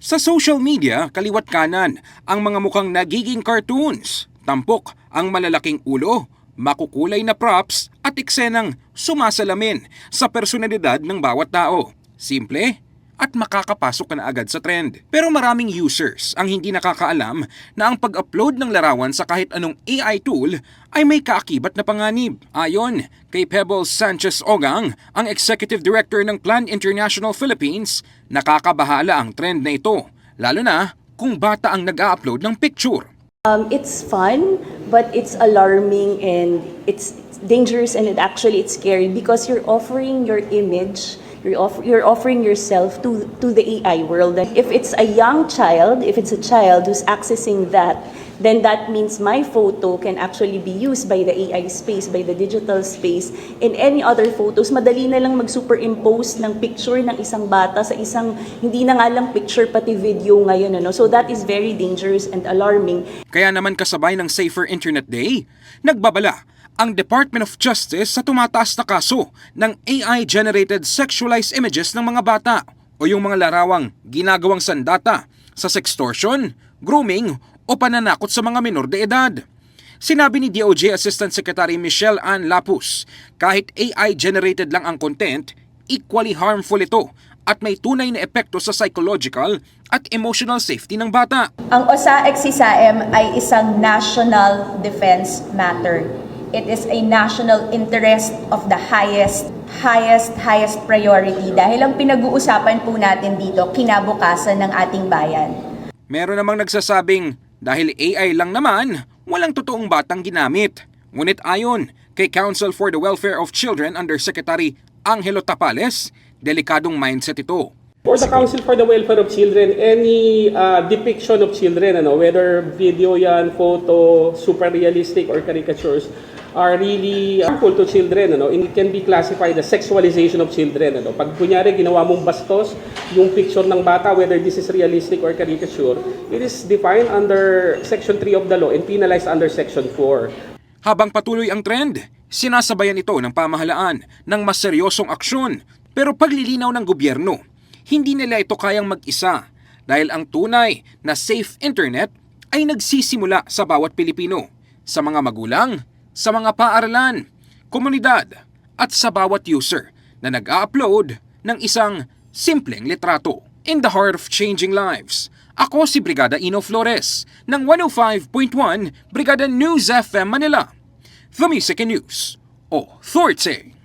Sa social media, kaliwat kanan ang mga mukhang nagiging cartoons. Tampok ang malalaking ulo, makukulay na props at eksenang sumasalamin sa personalidad ng bawat tao. Simple at makakapasok ka na agad sa trend. Pero maraming users ang hindi nakakaalam na ang pag-upload ng larawan sa kahit anong AI tool ay may kaakibat na panganib. Ayon kay Pebbles Sanchez Ogang, ang Executive Director ng Plan International Philippines, nakakabahala ang trend na ito, lalo na kung bata ang nag-a-upload ng picture. It's fun, but it's alarming and it's dangerous and it's scary because you're offering your image. You're offering yourself to the AI world. If it's a young child, if it's a child who's accessing that, then that means my photo can actually be used by the AI space, by the digital space, in any other photos. Madali na lang mag-superimpose ng picture ng isang bata sa isang, hindi na nga lang picture, pati video ngayon. So that is very dangerous and alarming. Kaya naman kasabay ng Safer Internet Day, nagbabala ang Department of Justice sa tumataas na kaso ng AI-generated sexualized images ng mga bata o yung mga larawang ginagawang sandata sa sextortion, grooming o pananakot sa mga minor de edad. Sinabi ni DOJ Assistant Secretary Michelle Ann Lapus, kahit AI-generated lang ang content, equally harmful ito at may tunay na epekto sa psychological at emotional safety ng bata. Ang OSA-XISAM ay isang national defense matter. It is a national interest of the highest priority dahil ang pinag-uusapan po natin dito, kinabukasan ng ating bayan. Meron namang nagsasabing dahil AI lang naman, walang totoong batang ginamit. Ngunit ayon kay Council for the Welfare of Children Undersecretary Angelo Tapales, delikadong mindset ito. For the Council for the Welfare of Children, any depiction of children, whether video yan, photo, super realistic or caricatures, are really harmful to children. It can be classified as sexualization of children. Pag kunyari ginawa mong bastos yung picture ng bata, whether this is realistic or caricature, it is defined under Section 3 of the law and penalized under Section 4. Habang patuloy ang trend, sinasabayan ito ng pamahalaan ng mas seryosong aksyon. Pero paglilinaw ng gobyerno, hindi nila ito kayang mag-isa dahil ang tunay na safe internet ay nagsisimula sa bawat Pilipino, sa mga magulang, sa mga paaralan, komunidad at sa bawat user na nag-a-upload ng isang simpleng litrato. In the heart of changing lives, ako si Brigada Ino Flores ng 105.1 Brigada News FM Manila. The Music and News Authority.